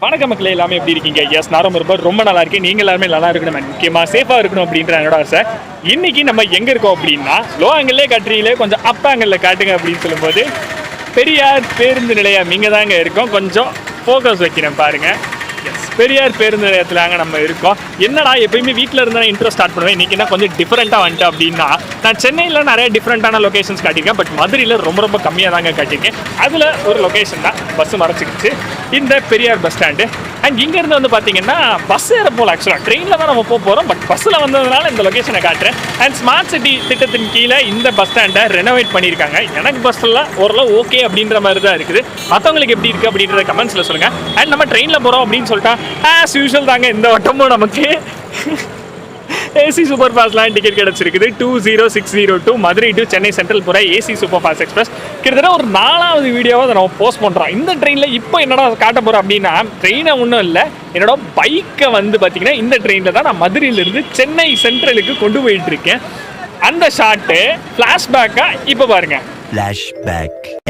வணக்கம் மக்களே, எல்லாமே எப்படி இருக்கீங்க? எஸ், நான் ரொம்ப நல்லா இருக்கேன். நீங்கள் எல்லாருமே நல்லா இருக்கணும், முக்கியமாக சேஃபாக இருக்கணும் அப்படின்ற என்னோட ஆசை. இன்னைக்கு நம்ம எங்கே இருக்கோம் அப்படின்னா, லோ ஆங்கிள்லேயே காட்டுறீங்களே, கொஞ்சம் அப் ஆங்கிளில் காட்டுங்க அப்படின்னு சொல்லும்போது பெரியார் பேருந்து நிலையம் இங்கே தாங்க இருக்கோம். கொஞ்சம் ஃபோக்கஸ் வைக்கிறேன் பாருங்கள். எஸ், பெரியார் பேருந்து நிலையத்தில் தாங்க நம்ம இருக்கோம். என்னடா எப்பயுமே வீட்டில் இருந்தால் இன்ட்ரோ ஸ்டார்ட் பண்ணுவேன், இன்றைக்கி என்ன கொஞ்சம் டிஃப்ரெண்ட்டாக வந்துட்டு அப்படின்னா, நான் சென்னையில் நிறைய டிஃப்ரெண்ட்டான லொக்கேஷன்ஸ் காட்டியிருக்கேன். பட் மதுரையில் ரொம்ப கம்மியாக தாங்க காட்டியிருக்கேன். அதில் ஒரு லொக்கேஷன் தான் பஸ்ஸு மறைச்சிக்கிச்சு, இந்த பெரியார் பஸ் ஸ்டாண்டு. அண்ட் இங்கேருந்து வந்து பார்த்தீங்கன்னா பஸ் ஏற போகல, ஆக்சுவலாக ட்ரெயினில் தான் நம்ம போகிறோம். பட் பஸ்ஸில் வந்ததுனால இந்த லொக்கேஷனை காட்டுறேன். அண்ட் ஸ்மார்ட் சிட்டி திட்டத்தின் கீழே இந்த பஸ் ஸ்டாண்டை ரெனோவேட் பண்ணியிருக்காங்க. எனக்கு பஸ்ஸெல்லாம் ஓரளவு ஓகே அப்படின்ற மாதிரி தான் இருக்குது. மற்றவங்களுக்கு எப்படி இருக்குது அப்படின்றத கமெண்ட்ஸில் சொல்லுங்கள். அண்ட் நம்ம ட்ரெயினில் போகிறோம் அப்படின்னு சொல்லிட்டா ஆஸ் யூஷுவல் தாங்க இந்த வட்டமும் நமக்கு ஏசி சூப்பர் ஃபாஸ்ட்லாம் டிக்கெட் கிடச்சிருக்குது. 20602 மதுரை டு சென்னை சென்ட்ரல் போகிற ஏசி சூப்பர் ஃபாஸ்ட் எக்ஸ்பிரஸ். கிட்டத்தட்ட ஒரு 4வது வீடியோவை அதை நம்ம போஸ்ட் பண்ணுறோம். இந்த ட்ரெயினில் இப்போ என்னடா காட்ட போகிறோம் அப்படின்னா, ட்ரெயினை ஒன்றும் இல்லை, என்னோட பைக்கை வந்து பார்த்தீங்கன்னா இந்த ட்ரெயினில் தான் நான் மதுரையிலேருந்து சென்னை சென்ட்ரலுக்கு கொண்டு போயிட்டுருக்கேன். அந்த ஷார்ட்டு ஃப்ளாஷ்பேக்காக இப்போ பாருங்கள்.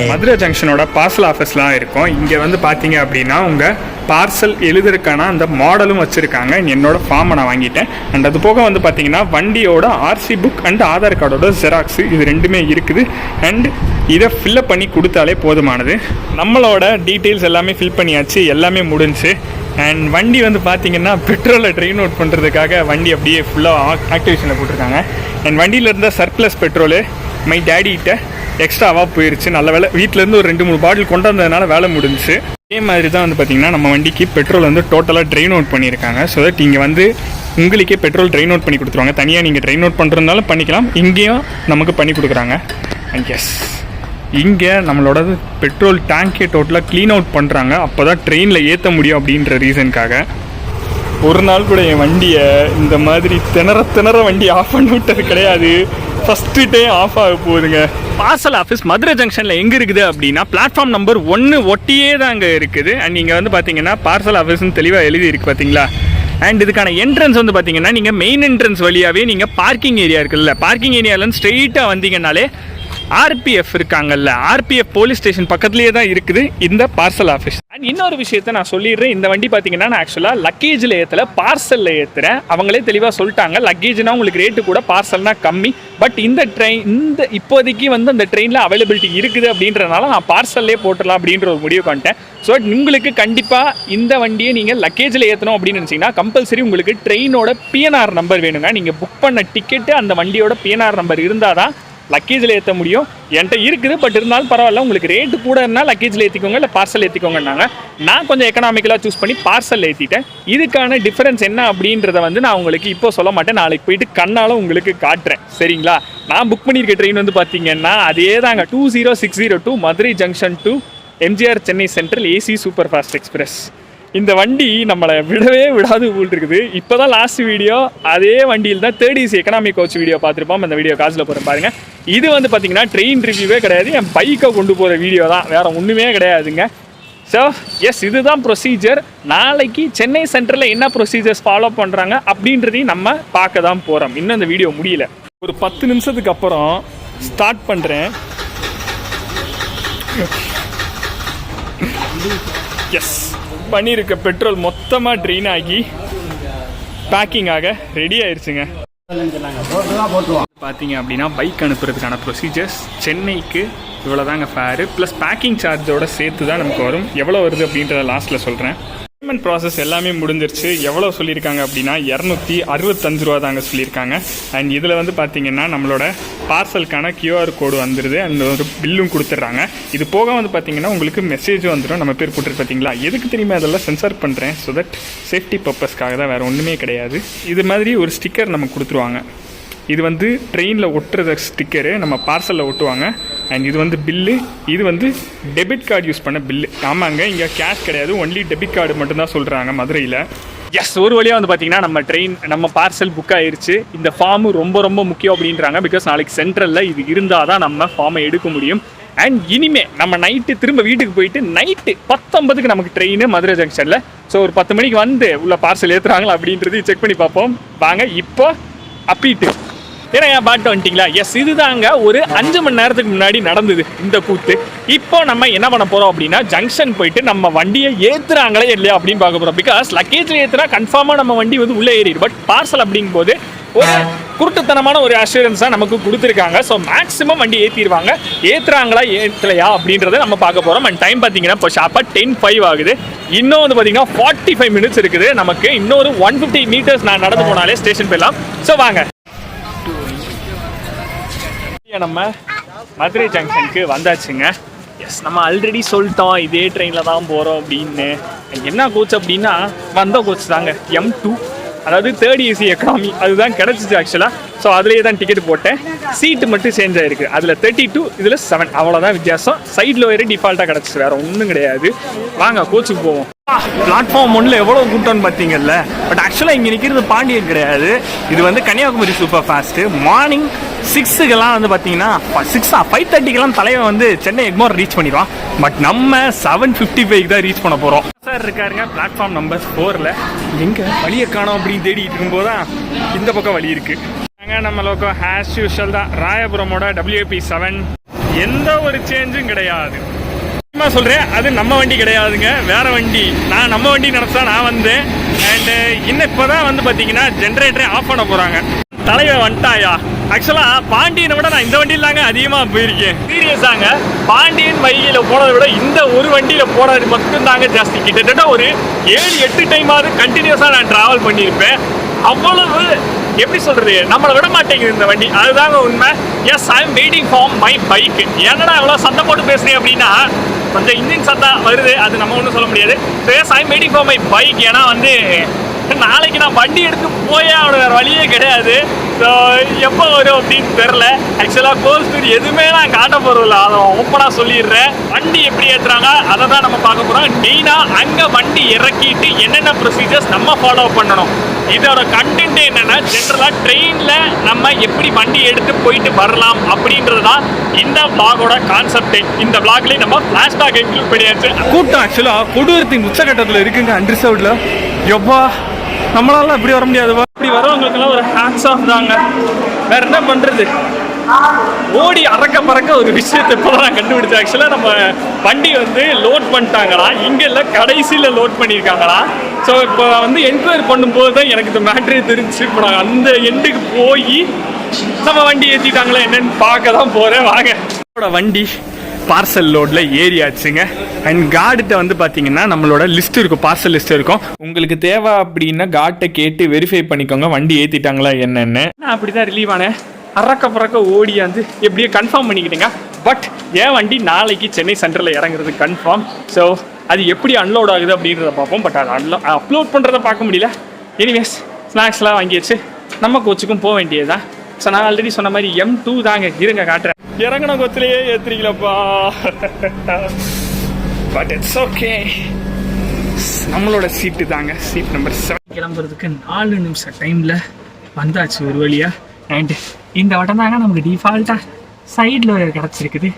மதுரை ஜங்ஷனோட பார்சல் ஆஃபீஸ்லாம் இருக்கும். இங்கே வந்து பார்த்தீங்க அப்படின்னா உங்கள் பார்சல் எழுதுறதுக்கான அந்த மாடலும் வச்சுருக்காங்க. என்னோட ஃபார்மை நான் வாங்கிட்டேன். அண்ட் அது போக வந்து பார்த்தீங்கன்னா வண்டியோட ஆர்சி புக் அண்ட் ஆதார் கார்டோட ஜெராக்ஸு இது ரெண்டுமே இருக்குது. அண்ட் இதை ஃபில்லப் பண்ணி கொடுத்தாலே போதுமானது. நம்மளோட டீட்டெயில்ஸ் எல்லாமே ஃபில் பண்ணியாச்சு, எல்லாமே முடிஞ்சு. அண்ட் வண்டி வந்து பார்த்தீங்கன்னா பெட்ரோலை ட்ரெயின் அவுட் பண்ணுறதுக்காக வண்டி அப்படியே ஃபுல்லாக ஆக்டிவேஷனில் போட்டிருக்காங்க. அண்ட் வண்டியில் இருந்த சர்ப்ளஸ் பெட்ரோலு மை டேடிகிட்ட எக்ஸ்ட்ராவாக போயிடுச்சு. நல்ல வேலை வீட்டிலேருந்து ஒரு 2-3 பாட்டில் கொண்டு வந்ததுனால வேலை முடிஞ்சு. இதே மாதிரி தான் வந்து பார்த்திங்கன்னா நம்ம வண்டிக்கு பெட்ரோல் வந்து டோட்டலாக ட்ரெயின் அவுட் பண்ணியிருக்காங்க. ஸோ தட் இங்கே வந்து உங்களுக்கே பெட்ரோல் ட்ரெயின் அவுட் பண்ணி கொடுத்துருவாங்க. தனியாக நீங்கள் ட்ரெயின் அவுட் பண்ணுறதுனாலும் பண்ணிக்கலாம், இங்கேயும் நமக்கு பண்ணி கொடுக்குறாங்க. அண்ட் எஸ், இங்கே நம்மளோட பெட்ரோல் டேங்கே டோட்டலாக க்ளீன் அவுட் பண்ணுறாங்க. அப்போ தான் ட்ரெயினில் ஏற்ற முடியும் அப்படின்ற ரீசனுக்காக. ஒரு நாள் கூட என் வண்டியை இந்த மாதிரி திணற வண்டி ஆஃப் பண்ணி விட்டது கிடையாது. ஃபஸ்ட்டு டைம் ஆஃப் ஆக போகுதுங்க. பார்சல் ஆஃபீஸ் மதுரை ஜங்ஷனில் எங்கே இருக்குது அப்படின்னா பிளாட்ஃபார்ம் நம்பர் 1 ஒட்டியே தான் அங்கே இருக்குது. அண்ட் நீங்கள் வந்து பார்த்தீங்கன்னா பார்சல் ஆஃபீஸ்னு தெளிவாக எழுதி இருக்குது பார்த்தீங்களா. அண்ட் இதுக்கான என்ட்ரன்ஸ் வந்து பார்த்தீங்கன்னா நீங்கள் மெயின் என்ட்ரன்ஸ் வழியாகவே நீங்கள் பார்க்கிங் ஏரியா இருக்குல்ல, பார்க்கிங் ஏரியாவிலேருந்து ஸ்ட்ரெயிட்டாக வந்தீங்கன்னாலே ஆர்பிஎஃப் இருக்காங்கல்ல, ஆர்பிஎஃப் போலீஸ் ஸ்டேஷன் பக்கத்துலேயே தான் இருக்குது இந்த பார்சல் ஆஃபீஸ். அண்ட் இன்னொரு விஷயத்த நான் சொல்லிடுறேன். இந்த வண்டி பார்த்தீங்கன்னா நான் ஆக்சுவலாக லக்கேஜில் ஏற்றலை, பார்சலில் ஏற்றுறேன். அவங்களே தெளிவாக சொல்லிட்டாங்க, லக்கேஜ்னா உங்களுக்கு ரேட்டு கூட, பார்சல்னா கம்மி. பட் இந்த இப்போதைக்கு வந்து அந்த ட்ரெயினில் அவைலபிலிட்டி இருக்குது அப்படின்றனால நான் பார்சல்லே போட்டுடலாம் அப்படின்ற ஒரு முடிவு பண்ணிட்டேன். ஸோ உங்களுக்கு கண்டிப்பாக இந்த வண்டியை நீங்கள் லக்கேஜில் ஏற்றணும் அப்படின்னு நினச்சிங்கன்னா கம்பல்சரி உங்களுக்கு ட்ரெயினோட பிஎன்ஆர் நம்பர் வேணுங்க. நீங்கள் புக் பண்ண டிக்கெட்டு அந்த வண்டியோட பிஎன்ஆர் நம்பர் இருந்தால் தான் லக்கேஜில் ஏற்ற முடியும். என்கிட்ட இருக்குது, பட் இருந்தாலும் பரவாயில்ல, உங்களுக்கு ரேட்டு கூட இருந்தால் லக்கேஜில் ஏற்றிக்கோங்க, இல்லை பார்சல் ஏற்றிக்கோங்கன்னாங்க. நான் கொஞ்சம் எக்கனாமிக்கலாக சூஸ் பண்ணி பார்சல் ஏற்றிட்டேன். இதுக்கான டிஃபரன்ஸ் என்ன அப்படின்றத வந்து நான் உங்களுக்கு இப்போ சொல்ல மாட்டேன், நாளைக்கு போயிட்டு கண்ணால் உங்களுக்கு காட்டுறேன், சரிங்களா? நான் புக் பண்ணியிருக்க ட்ரெயின் வந்து பார்த்தீங்கன்னா அதே தாங்க, 20602 Madurai junction to MGR Chennai central AC super fast express. இந்த வண்டி நம்மளை விடவே விடாது போல் இருக்குது. இப்போ தான் லாஸ்ட் வீடியோ அதே வண்டியில் தான் 3rd AC economic coach video பார்த்துருப்போம். அந்த வீடியோ காசில் போகிறேன் பாருங்கள். இது வந்து பார்த்தீங்கன்னா ட்ரெயின் ரிவ்யூவே கிடையாது, என் பைக்கை கொண்டு போகிற வீடியோ தான், வேறு ஒன்றுமே கிடையாதுங்க. ஸோ எஸ், இதுதான் ப்ரொசீஜர். நாளைக்கு சென்னை சென்ட்ரலில் என்ன ப்ரொசீஜர்ஸ் ஃபாலோ பண்ணுறாங்க அப்படின்றதையும் நம்ம பார்க்க தான் போகிறோம். இன்னும் இந்த வீடியோ முடியல, ஒரு 10 நிமிஷத்துக்கு அப்புறம் ஸ்டார்ட் பண்ணுறேன். எஸ், பண்ணியிருக்க பெட்ரோல் மொத்தமாக ட்ரெயின் ஆகி பேக்கிங் ஆக ரெடி ஆயிடுச்சுங்க. பார்த்தீங்க அப்படின்னா பைக் அனுப்புறதுக்கான ப்ரொசீஜர்ஸ் சென்னைக்கு இவ்வளோதாங்க ஃபேரு, ப்ளஸ் பேக்கிங் சார்ஜோட சேர்த்து தான் நமக்கு வரும். எவ்வளோ வருது அப்படின்றத லாஸ்ட்டில் சொல்கிறேன். பேமெண்ட் ப்ராசஸ் எல்லாமே முடிஞ்சிருச்சு. எவ்வளோ சொல்லியிருக்காங்க அப்படின்னா 265 ரூபா தாங்க சொல்லியிருக்காங்க. அண்ட் இதில் வந்து பார்த்தீங்கன்னா நம்மளோட பார்சலுக்கான QR கோடு வந்துடுது, அண்ட் ஒரு பில்லும் கொடுத்துட்றாங்க. இது போக வந்து பார்த்தீங்கன்னா உங்களுக்கு மெசேஜும் வந்துடும், நம்ம பேர் போட்டுட்டு பார்த்தீங்களா. எதுக்கு தெரியுமா அதெல்லாம் சென்சார் பண்ணுறேன், ஸோ தட் சேஃப்டி பர்பஸ்க்காக தான், வேறு ஒன்றுமே கிடையாது. இது மாதிரி ஒரு ஸ்டிக்கர் நமக்கு கொடுத்துருவாங்க. இது வந்து ட்ரெயினில் ஒட்டுறத ஸ்டிக்கரு நம்ம பார்சலில் ஒட்டுவாங்க. அண்ட் இது வந்து பில்லு, இது வந்து டெபிட் கார்டு யூஸ் பண்ண பில்லு. ஆமாங்க, இங்கே கேஷ் கிடையாது, ஒன்லி டெபிட் கார்டு மட்டும்தான் சொல்கிறாங்க மதுரையில். எஸ், ஒரு வழியாக வந்து பார்த்தீங்கன்னா நம்ம பார்சல் புக் ஆயிடுச்சு. இந்த ஃபார்மு ரொம்ப முக்கியம் அப்படின்றாங்க. பிகாஸ் நாளைக்கு சென்ட்ரலில் இது இருந்தால் தான் நம்ம ஃபார்மை எடுக்க முடியும். அண்ட் இனிமே நம்ம நைட்டு திரும்ப வீட்டுக்கு போயிட்டு நைட்டு 10:50க்கு நமக்கு ட்ரெயின் மதுரை ஜங்ஷனில். ஸோ ஒரு 10 மணிக்கு வந்து உள்ள பார்சல் ஏற்றுறாங்களா அப்படின்றது செக் பண்ணி பார்ப்போம் வாங்க. இப்போ அப்பிட்டு ஏன்னா பாட்டு வந்துட்டீங்களா? எஸ், இதுதாங்க ஒரு 5 மணி நேரத்துக்கு முன்னாடி நடந்தது இந்த கூத்து. இப்போ நம்ம என்ன பண்ண போறோம் அப்படின்னா, ஜங்ஷன் போயிட்டு நம்ம வண்டியை ஏத்துறாங்களே இல்லையா அப்படின்னு பார்க்க போறோம். பிகாஸ் லக்கேஜ் ஏத்துனா கன்ஃபார்மா நம்ம வண்டி வந்து உள்ள ஏறிடும். பட் பார்சல் அப்படிங்கும் போது ஒரு குருட்டுத்தனமான ஒரு அஷூரன்ஸ் தான் நமக்கு கொடுத்துருக்காங்க. ஸோ மேக்ஸிமம் வண்டி ஏற்றிடுவாங்க. ஏற்றுறாங்களா ஏற்றலையா அப்படின்றத நம்ம பார்க்க போகிறோம். அண்ட் டைம் பார்த்தீங்கன்னா இப்போ ஷாப்பாக 10:05 ஆகுது. இன்னும் வந்து பார்த்தீங்கன்னா 45 மினிட்ஸ் இருக்குது நமக்கு. இன்னொரு 150 மீட்டர்ஸ் நான் நடந்து போனாலே ஸ்டேஷன் போயிடலாம். ஸோ வாங்க, நம்ம மதுரை ஜங்ஷனுக்கு வந்தாச்சுங்க. எஸ், நம்ம ஆல்ரெடி சொல்லிட்டோம் இதே ட்ரெயினில் தான் போகிறோம் அப்படின்னு. என்ன கோச் அப்படின்னா வந்த கோச் தாங்க M2, அதாவது 3rd AC எக்கனாமி. அதுதான் கிடச்சிச்சு ஆக்சுவலாக. ஸோ அதிலேயே தான் டிக்கெட் போட்டேன். சீட்டு மட்டும் சேஞ்ச் ஆகிருக்கு. அதில் 32, இதில் 7, அவ்வளோதான் வித்தியாசம். சைடில் வேறு டிஃபால்ட்டாக கிடச்சிச்சு, வேறு ஒன்றும் கிடையாது. வாங்க கோச்சுக்கு போவோம். பிளாட்ஃபார்ம் 1 எவ்வளோ கூட்டம்னு பார்த்தீங்கல்ல. பட் ஆக்சுவலாக இங்கே நிற்கிறது பாண்டியன் கிடையாது. இது வந்து கன்னியாகுமரி சூப்பர் ஃபாஸ்ட்டு. மார்னிங் 6க்கெல்லாம் வந்து பார்த்தீங்கன்னா 5:30க்கெல்லாம் தலைவன் வந்து சென்னை எக்மோர் ரீச் பண்ணிடுவான். பட் நம்ம 7:55 தான் ரீச் பண்ண போகிறோம். சார் இருக்காருங்க பிளாட்ஃபார்ம் நம்பர் 4ல். எங்கே வழியை காணோம் அப்படின்னு தேடிட்டு இருக்கும்போது தான் இந்த பக்கம் வழி இருக்குது. நம்ம லோக்கம் ஹேஸ் யூஷுவல் தான். ராயபுரமோட WP7 எந்த ஒரு சேஞ்சும் கிடையாது. சொல்கிறேன், அது நம்ம வண்டி கிடையாதுங்க, வேற வண்டி. நான் நம்ம வண்டி நினச்சா நான் வந்தேன். அண்டு இன்னும் இப்போ தான் வந்து பார்த்தீங்கன்னா ஜென்ரேட்டரே ஆஃப் பண்ண போகிறாங்க. தலைவன் வந்துட்டாயா? ஆக்சுவலாக பாண்டியனை விட நான் இந்த வண்டியில் தாங்க அதிகமாக போயிருக்கேன். சீரியஸாங்க, பாண்டியன் வைகையில் போனதை விட இந்த ஒரு வண்டியில் போனது மட்டும்தாங்க ஜாஸ்தி. கிட்டத்தட்ட ஒரு 7-8 டைமாவது கண்டினியூஸாக நான் ட்ராவல் பண்ணியிருப்பேன். அவ்வளவு எப்படி சொல்றது, நம்மளை விட மாட்டேங்குது இந்த வண்டி. அதுதாங்க உண்மை. Yes, I am waiting for my bike. என்னடா எவ்வளோ சத்தம் போட்டு பேசுறேன் அப்படின்னா, கொஞ்சம் இன்ஜின் சத்தம் வருது, அது நம்ம ஒன்றும் சொல்ல முடியாது. So yes, I am waiting for my bike. ஏன்னா வந்து நாளைக்கு நான் வண்டி எடுத்து போயே அவனோட வேறு வழியே கிடையாது. ஸோ எப்போ வரும் அப்படின்னு தெரில. ஆக்சுவலாக கோல் ஸ்டோரி எதுவுமே நான் காட்ட போகிறதில்ல, அதை ஓப்பனாக சொல்லிடுறேன். வண்டி எப்படி ஏற்றுறாங்க அதை தான் நம்ம பார்க்க போகிறோம். மெயினாக அங்கே வண்டி இறக்கிட்டு என்னென்ன ப்ரொசீஜர்ஸ் நம்ம ஃபாலோ பண்ணணும். இதோட கண்டென்ட் என்னென்னா, ஜென்ரலாக ட்ரெயினில் நம்ம எப்படி வண்டி எடுத்து போயிட்டு வரலாம் அப்படின்றது தான் இந்த vlog-ஓட கான்செப்டே. இந்த vlog-லேயே நம்ம ஃப்ளாஷ்பேக் இன்க்ளூட் பண்ணியாச்சு. கூட்டம் ஆக்சுவலாக கொடூரத்தின் உச்சகட்டத்தில் இருக்குங்க. அன்ரிசர்வ்டில் எவ்வா நம்மளால இப்படி வர முடியாதுவா. இப்படி வரவங்களுக்கெல்லாம் ஒரு ஹேட்ஸ் ஆஃப் தாங்க. வேற என்ன பண்ணுறது, ஓடி அறக்க பறக்க ஒரு விஷயத்தை இப்போ நான் கண்டுபிடிச்சேன். ஆக்சுவலாக நம்ம வண்டி வந்து லோட் பண்ணிட்டாங்களா, இங்கே இல்லை கடைசியில் லோட் பண்ணியிருக்காங்களா. ஸோ இப்போ வந்து என்கொயரி பண்ணும்போது தான் எனக்கு இந்த மேட்ரே தெரிஞ்சு. இப்போ நான் அந்த எண்டுக்கு போய் நம்ம வண்டி ஏற்றிட்டாங்களா என்னன்னு பார்க்க தான் போகிறேன். வாங்க. வண்டி பார்சல் லோடில் ஏறியாச்சுங்க. அண்ட் கார்டுகிட்ட வந்து பார்த்தீங்கன்னா நம்மளோட லிஸ்ட் இருக்கும், பார்சல் லிஸ்ட் இருக்கும். உங்களுக்கு தேவை அப்படின்னா கார்ட்டை கேட்டு வெரிஃபை பண்ணிக்கோங்க வண்டி ஏற்றிட்டாங்களா என்னென்னு. நான் அப்படி தான் ரிலீவ் ஆனேன். அறக்க பறக்க ஓடியாந்து எப்படியோ கன்ஃபார்ம் பண்ணிக்கிட்டேங்க. பட் என் வண்டி நாளைக்கு சென்னை சென்ட்ரலில் இறங்குறது கன்ஃபார்ம். ஸோ அது எப்படி அன்லோட் ஆகுது அப்படின்றத பார்ப்போம். பட் அது அப்லோட் பண்ணுறதை பார்க்க முடியல. எனிவேஸ், ஸ்நாக்ஸ்லாம் வாங்கியாச்சு, நம்ம கோச்சுக்கும் போக வேண்டியது தான். ஸோ நான் ஆல்ரெடி சொன்ன மாதிரி M2 தாங்க. இருங்க காட்டுறேன். இறங்கின கொத்துலேயே ஏற்றுறீங்களப்பா. பட் இட்ஸ் ஓகே, நம்மளோட சீட்டு தாங்க, சீட் நம்பர் 7. கிளம்புறதுக்கு 4 நிமிஷம் டைமில் வந்தாச்சு ஒரு வழியா. அண்ட் இந்த வட்டம் தாங்க நமக்கு டிஃபால்ட்டாக சைடில் கிடச்சிருக்குது.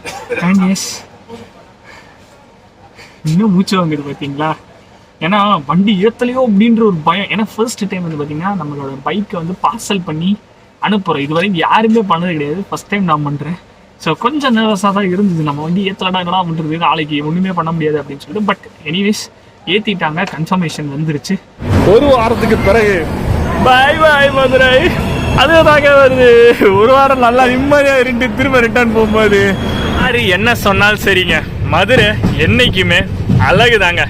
அண்ட் எஸ், இன்னும் மூச்சு வாங்குது பார்த்தீங்களா. ஏன்னா வண்டி ஏற்றலையோ அப்படின்ற ஒரு பயம். ஏன்னா ஃபர்ஸ்ட் டைம் வந்து பார்த்தீங்கன்னா நம்மளோட பைக்கை வந்து பார்சல் பண்ணி அனுப்புகிறோம். இது வரைக்கும் யாருமே பண்ணது கிடையாது, ஃபர்ஸ்ட் டைம் நான் பண்ணுறேன். ஸோ கொஞ்சம் நர்வஸாக தான் இருந்தது. நம்ம வண்டி ஏற்றலடா என்னடா பண்ணுறது, நாளைக்கு ஒன்றுமே பண்ண முடியாது அப்படின்னு சொல்லிட்டு. பட் எனிவேஸ் ஏற்றிட்டாங்க, கன்ஃபர்மேஷன் வந்துருச்சு. ஒரு வாரத்துக்கு பிறகு பாய் பாய் மதுரை. அதே தாங்க வருது. ஒரு வாரம் நல்லா நிம்மதியாக இருந்து திரும்ப ரிட்டர்ன் போகும்போது அது என்ன சொன்னாலும் சரிங்க, மதுரை என்னைக்குமே அழகு தாங்க.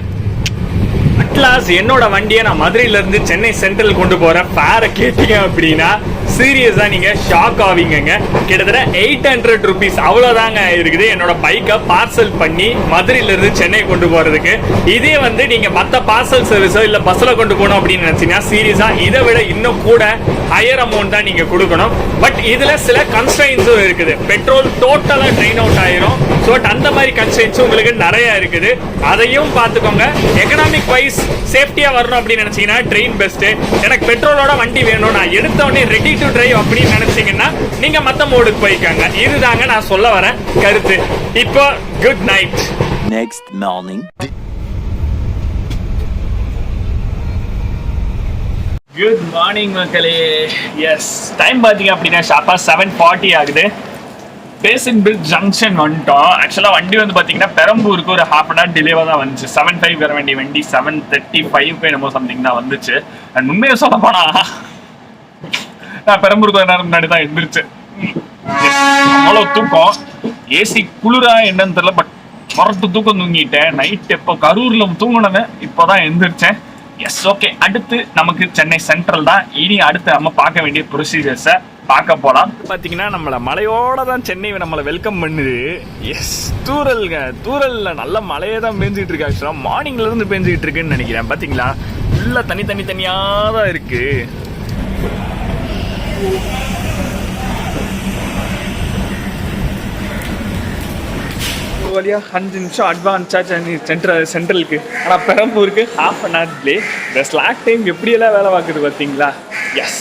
அட்லாஸ் என்னோட வண்டியை நான் மதுரையிலேருந்து சென்னை சென்ட்ரல் கொண்டு போகிறேன். ஃபேரை கேட்டீங்க அப்படின்னா சீரியஸாக நீங்கள் ஷாக் ஆவீங்க. கிட்டத்தட்ட 800 rupees அவ்வளோதாங்க இருக்குது என்னோட பைக்கை பார்சல் பண்ணி மதுரையிலேருந்து சென்னை கொண்டு போகிறதுக்கு. இதே வந்து நீங்கள் மற்ற பார்சல் சர்வீஸோ இல்லை பஸ்ஸில் கொண்டு போகணும் அப்படின்னு நினச்சிங்கன்னா சீரியஸாக இதை விட இன்னும் கூட ஹையர் அமௌண்ட் தான் நீங்கள் கொடுக்கணும். பட் இதில் சில கன்ஸ்ட்ரெயின்ஸும் இருக்குது. பெட்ரோல் டோட்டலாக ட்ரெயின் அவுட் ஆயிரும். ஸோ அந்த மாதிரி கன்ஸ்ட்ரெயின்ஸும் உங்களுக்கு நிறையா இருக்குது, அதையும் பார்த்துக்கோங்க. எக்கனாமிக் வைஸ் சேஃப்டியாக வரணும் அப்படின்னு நினச்சிங்கன்னா ட்ரெயின் பெஸ்ட்டு. எனக்கு பெட்ரோலோட வண்டி வேணும், நான் எடுத்தோடனே ரெடி டு டிரைவ் அப்படின்னு நினைச்சீங்கன்னா நீங்க மத்த மோடுக்கு போய்க்காங்க. இதுதாங்க நான் சொல்ல வரேன் கருத்து. இப்போ good night. Next morning. Good morning மக்களே. எஸ், டைம் பார்த்தீங்க அப்படின்னா ஷார்ப்பாக 7:40 ஆகுது. பேசின் பிரிட்ஜ் ஜங்ஷன் வந்துட்டோம். ஆக்சுவலாக வண்டி வந்து பார்த்தீங்கன்னா பெரம்பூருக்கு ஒரு ஹாஃப் அன் ஹவர் டிலேவாக தான் வந்துச்சு. 7:05 வர வேண்டிய வண்டி 7:35 என்னமோ சம்திங் தான் வந்துச்சு. அண்ட் உண்மையை சொல்ல போனா நான் பெரம்பூருக்கு ஒரு நேரம் முன்னாடி தான் எழுந்திரிச்சேன். அவ்வளோ தூக்கம், ஏசி குளிரா என்னன்னு தெரியல, பட் புறத்து தூக்கம் தூங்கிட்டேன். நைட் எப்போ கரூரில் தூங்கினேன், இப்போ தான் எழுந்திரிச்சேன். S, okay. அடுத்து நமக்கு சென்னை சென்ட்ரல் தான். இனி அடுத்து நம்ம பார்க்க வேண்டிய ப்ரொசீஜர்ஸை பார்க்க போகலாம். பார்த்தீங்கன்னா நம்மளை மலையோட தான் சென்னை நம்மளை வெல்கம் பண்ணுது. எஸ், தூரல்ங்க, தூரல்ல நல்ல மழையே தான் பேஞ்சிட்டு இருக்கு. ஆக்சுவலாக மார்னிங்ல இருந்து பேஞ்சிட்டு இருக்குன்னு நினைக்கிறேன். பார்த்தீங்களா, ஃபுல்லாக தனியாக தான் இருக்கு. வழியா 5 நிமிஷம் அட்வான்ஸா சென்ட்ரலுக்கு. ஆனால் பெரம்பூருக்கு ஹாஃப் அன் ஹவர் டிலே. இந்த ஸ்லாக் டைம் எப்படியெல்லாம் வேலை பார்க்குது பார்த்தீங்களா. எஸ்,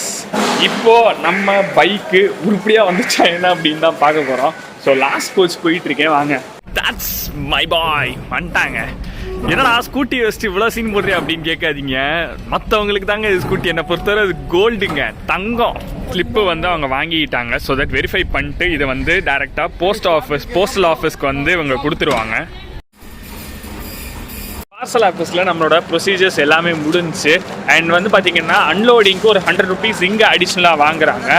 இப்போ நம்ம பைக்கு உருப்படியாக வந்துச்சா என்ன அப்படின்னு தான் பார்க்க போகிறோம். ஸோ லாஸ்ட் கோச் போயிட்டு இருக்கேன், வாங்க. தட்ஸ் மை பாய் வந்துட்டாங்க. என்னடா ஸ்கூட்டி வச்சுட்டு இவ்வளோ சீன் போடுறியா அப்படின்னு கேட்காதீங்க. மற்றவங்களுக்கு தாங்க இது ஸ்கூட்டி, என்னை பொறுத்தவரை அது கோல்டுங்க, தங்கம். ஸ்லிப்பு வந்து அவங்க வாங்கிட்டாங்க. ஸோ தட் வெரிஃபை பண்ணிட்டு இதை வந்து டைரெக்டாக போஸ்டல் ஆஃபீஸ்க்கு வந்து இவங்க கொடுத்துருவாங்க. பார்சல் ஆஃபீஸில் நம்மளோட ப்ரொசீஜர்ஸ் எல்லாமே முடிஞ்சிச்சு. அண்ட் வந்து பார்த்தீங்கன்னா அன்லோடிங்க்கு ஒரு 100 rupees இங்கே அடிஷ்னலாக வாங்குறாங்க.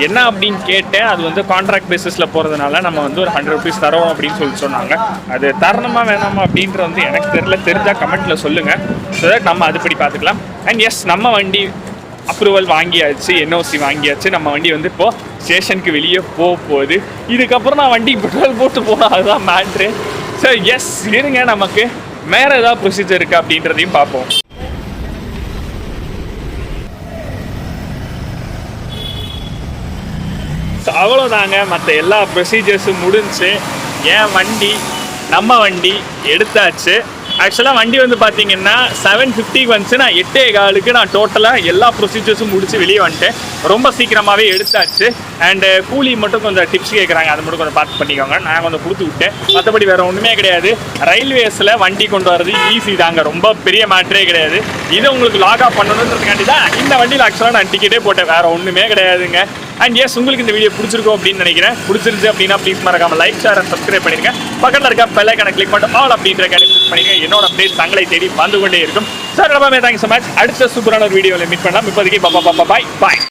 என்ன அப்படின்னு கேட்டேன். அது வந்து கான்ட்ராக்ட் பேசிஸில் போகிறதுனால நம்ம வந்து ஒரு 100 rupees தரோம் அப்படின்னு சொன்னாங்க. அது தரணுமா வேணாமா அப்படின்றது வந்து எனக்கு தெரிஞ்சால் கமெண்ட்டில் சொல்லுங்கள். ஸோ தட் நம்ம அதுபடி பார்த்துக்கலாம். அண்ட் எஸ், நம்ம வண்டி அப்ரூவல் வாங்கியாச்சு, என்ஓசி வாங்கியாச்சு. நம்ம வண்டி வந்து இப்போது ஸ்டேஷனுக்கு வெளியே போகுது. இதுக்கப்புறம் நான் வண்டி பெட்ரோல் போட்டு போனால் அதுதான் மேட்ரு. ஸோ எஸ், இருங்க, நமக்கு வேறு ஏதாவது ப்ரொசீஜர் இருக்குது அப்படின்றதையும் பார்ப்போம். ஸோ அவ்வளோதாங்க, மற்ற எல்லா ப்ரொசீஜர்ஸும் முடிஞ்சு என் வண்டி நம்ம வண்டி எடுத்தாச்சு. ஆக்சுவலாக வண்டி வந்து பார்த்தீங்கன்னா 7:50 வந்துச்சு. நான் 8:15 நான் டோட்டலாக எல்லா ப்ரொசீஜர்ஸும் முடிச்சு வெளியே வந்துட்டேன். ரொம்ப சீக்கிரமாகவே எடுத்தாச்சு. அண்டு கூலி மட்டும் கொஞ்சம் டிப்ஸ் கேட்குறாங்க, அது மட்டும் கொஞ்சம் பார்த்து பண்ணிக்கோங்க. நான் கொஞ்சம் கொடுத்து விட்டேன். மற்றபடி வேறு ஒன்றுமே கிடையாது. ரயில்வேஸில் வண்டி கொண்டு வரது ஈஸி தாங்க, ரொம்ப பெரிய மேட்டரே கிடையாது. இதை உங்களுக்கு லாக் ஆஃப் பண்ணணுன்றதுக்காண்டி தான் இந்த வண்டியில் ஆக்சுவலாக நான் டிக்கெட்டே போட்டேன், வேறு ஒன்றுமே கிடையாதுங்க. அண்ட் எஸ், உங்களுக்கு இந்த வீடியோ பிடிச்சிருக்கும் அப்படின்னு நினைக்கிறேன். பிடிச்சிருச்சு அப்படின்னா ப்ளீஸ் மறக்காம லைக், ஷேர் அண்ட் சப்ஸ்கிரைப் பண்ணிருங்க. பக்கத்தில் இருக்க பெல் ஐகானை கிளிக் பண்ணிட்டு ஆல் அப்படின்ற கிளிக் பண்ணிங்க. என்னோட அப்டேட் தங்களை தேடி வந்து கொண்டே இருக்கும். சார், ரொம்ப தேங்க்ஸ் ஸோ மச். அடுத்த சூப்பரான ஒரு வீடியோவில் மீட் பண்ணலாம். இப்போதைக்கு பாய் பாய்.